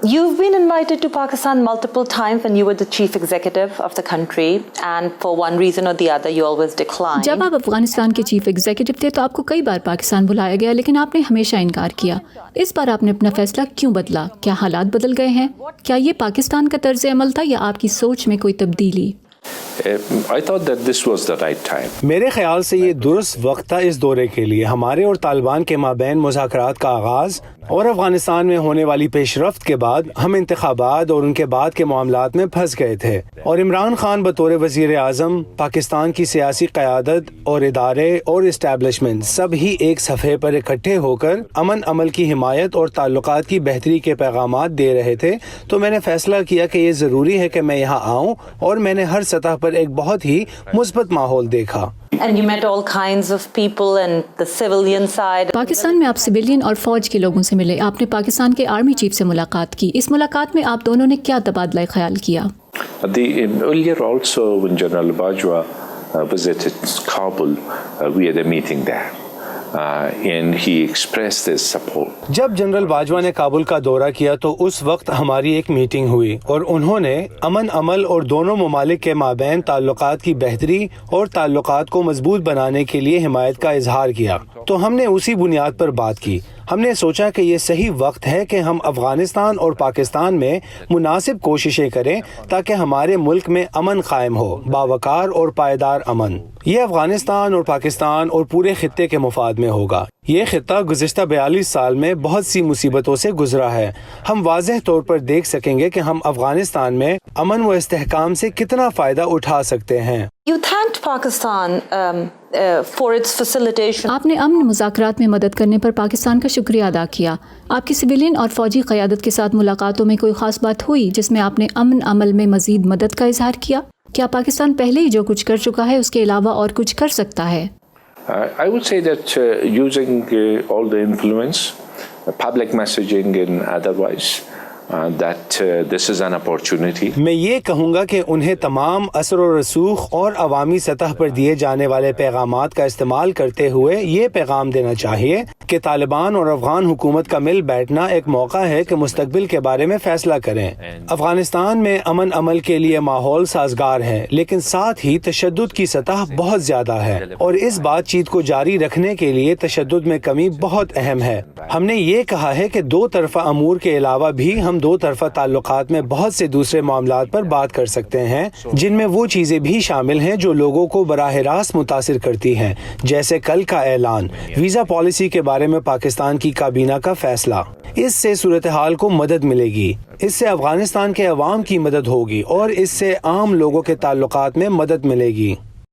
You've been invited to Pakistan multiple times when you were the chief executive of the country, and for one reason or the other you always declined. جب آپ افغانستان کے chief executive تھے تو آپ کو کئی بار پاکستان بلایا گیا، لیکن آپ نے ہمیشہ انکار کیا. اس بار آپ نے اپنا فیصلہ کیوں بدلا؟ کیا حالات بدل گئے ہیں؟ کیا یہ پاکستان کا طرز عمل تھا یا آپ کی سوچ میں کوئی تبدیلی؟ I thought that this was the right time. میرے خیال سے یہ درست وقت تھا اس دورے کے لیے. ہمارے اور طالبان کے مابین مذاکرات کا آغاز اور افغانستان میں ہونے والی پیش رفت کے بعد ہم انتخابات اور ان کے بعد کے معاملات میں پھنس گئے تھے، اور عمران خان بطور وزیر اعظم، پاکستان کی سیاسی قیادت اور ادارے اور اسٹیبلشمنٹ سب ہی ایک صفحے پر اکٹھے ہو کر امن عمل کی حمایت اور تعلقات کی بہتری کے پیغامات دے رہے تھے. تو میں نے فیصلہ کیا کہ یہ ضروری ہے کہ میں یہاں آؤں، اور میں نے ہر سطح پر ایک بہت ہی مثبت ماحول دیکھا. And you met all kinds of people and the civilian side. Pakistan میں آپ سویلین اور فوج کے لوگوں سے ملے. آپ نے پاکستان کے آرمی چیف سے ملاقات کی. اس ملاقات میں آپ دونوں نے کیا تبادلہ خیال کیا؟ Earlier also when General Bajwa visited Kabul, we had a meeting there. And he expressed his support. جب جنرل باجوہ نے کابل کا دورہ کیا تو اس وقت ہماری ایک میٹنگ ہوئی، اور انہوں نے امن عمل اور دونوں ممالک کے مابین تعلقات کی بہتری اور تعلقات کو مضبوط بنانے کے لیے حمایت کا اظہار کیا. تو ہم نے اسی بنیاد پر بات کی. ہم نے سوچا کہ یہ صحیح وقت ہے کہ ہم افغانستان اور پاکستان میں مناسب کوششیں کریں تاکہ ہمارے ملک میں امن قائم ہو، باوقار اور پائیدار امن. یہ افغانستان اور پاکستان اور پورے خطے کے مفاد میں ہوگا. یہ خطہ گزشتہ 42 سال میں بہت سی مصیبتوں سے گزرا ہے. ہم واضح طور پر دیکھ سکیں گے کہ ہم افغانستان میں امن و استحکام سے کتنا فائدہ اٹھا سکتے ہیں. You thanked Pakistan for its facilitation. آپ نے امن مذاکرات میں مدد کرنے پر پاکستان کا شکریہ ادا کیا. آپ کی سویلین اور فوجی قیادت کے ساتھ ملاقاتوں میں کوئی خاص بات ہوئی جس میں آپ نے امن عمل میں مزید مدد کا اظہار کیا؟ کیا پاکستان پہلے ہی جو کچھ کر چکا ہے اس کے علاوہ اور کچھ کر سکتا ہے؟ I would say that using all the influence, public messaging and otherwise, that this is an opportunity. میں یہ کہوں گا کہ انہیں تمام اثر و رسوخ اور عوامی سطح پر دیے جانے والے پیغامات کا استعمال کرتے ہوئے یہ پیغام دینا چاہیے کہ طالبان اور افغان حکومت کا مل بیٹھنا ایک موقع ہے کہ مستقبل کے بارے میں فیصلہ کریں. افغانستان میں امن عمل کے لیے ماحول سازگار ہے، لیکن ساتھ ہی تشدد کی سطح بہت زیادہ ہے، اور اس بات چیت کو جاری رکھنے کے لیے تشدد میں کمی بہت اہم ہے. ہم نے یہ کہا ہے کہ دو طرفہ امور کے علاوہ بھی ہم دو طرفہ تعلقات میں بہت سے دوسرے معاملات پر بات کر سکتے ہیں، جن میں وہ چیزیں بھی شامل ہیں جو لوگوں کو براہ راست متاثر کرتی ہیں، جیسے کل کا اعلان، ویزا پالیسی کے بارے میں پاکستان کی کابینہ کا فیصلہ. اس سے صورتحال کو مدد ملے گی، اس سے افغانستان کے عوام کی مدد ہوگی، اور اس سے عام لوگوں کے تعلقات میں مدد ملے گی.